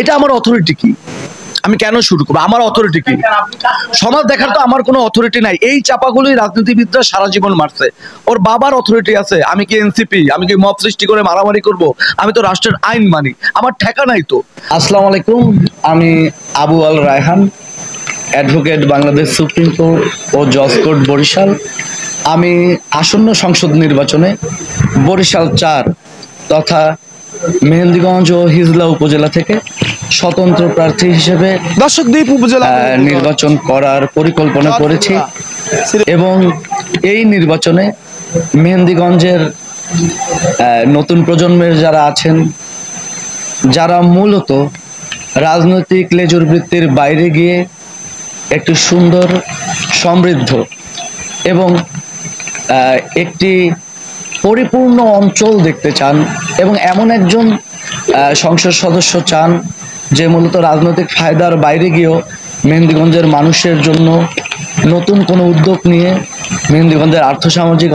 এটা আমার অথরিটি কি? আমি কেন শুরু করবো? আমার অথরিটি কি? সমাজ দেখার তো আমার কোনো অথরিটি নাই। এই চাপাগুলোই রাজনীতিবিদরা সারা জীবন মারছে। ওর বাবার অথরিটি আছে। আমি কি এনসিপি? আমি কি মব সৃষ্টি করে মারামারি করব? আমি তো রাষ্ট্রের আইন মানি। আমার ঠেকা নাই তো। আসসালামু আলাইকুম, আমি Abu Al Raihan, advocate, Bangladesh supreme court ও জজ কোর্ট বরিশাল। আমি আসন্ন সংসদ নির্বাচনে বরিশাল ৪ তথা মেহেন্দিগঞ্জ ও হিজলা উপজেলা থেকে স্বতন্ত্র প্রার্থী হিসেবে দর্শকদ্বীপ উপজেলা নির্বাচন করার পরিকল্পনা করেছি এবং এই নির্বাচনে মেহেন্দিগঞ্জের নতুন প্রজন্মের যারা আছেন, যারা মূলত রাজনৈতিক লেজুর বৃত্তির বাইরে গিয়ে একটি সুন্দর, সমৃদ্ধ এবং একটি পরিপূর্ণ অঞ্চল দেখতে চান এবং এমন একজন সংসদ সদস্য চান যে মূলত রাজনৈতিক ফায়দার বাইরে গিয়েও মেহেন্দিগঞ্জের মানুষের জন্য নতুন কোনো উদ্যোগ নিয়ে মেহেন্দিগঞ্জের আর্থসামাজিক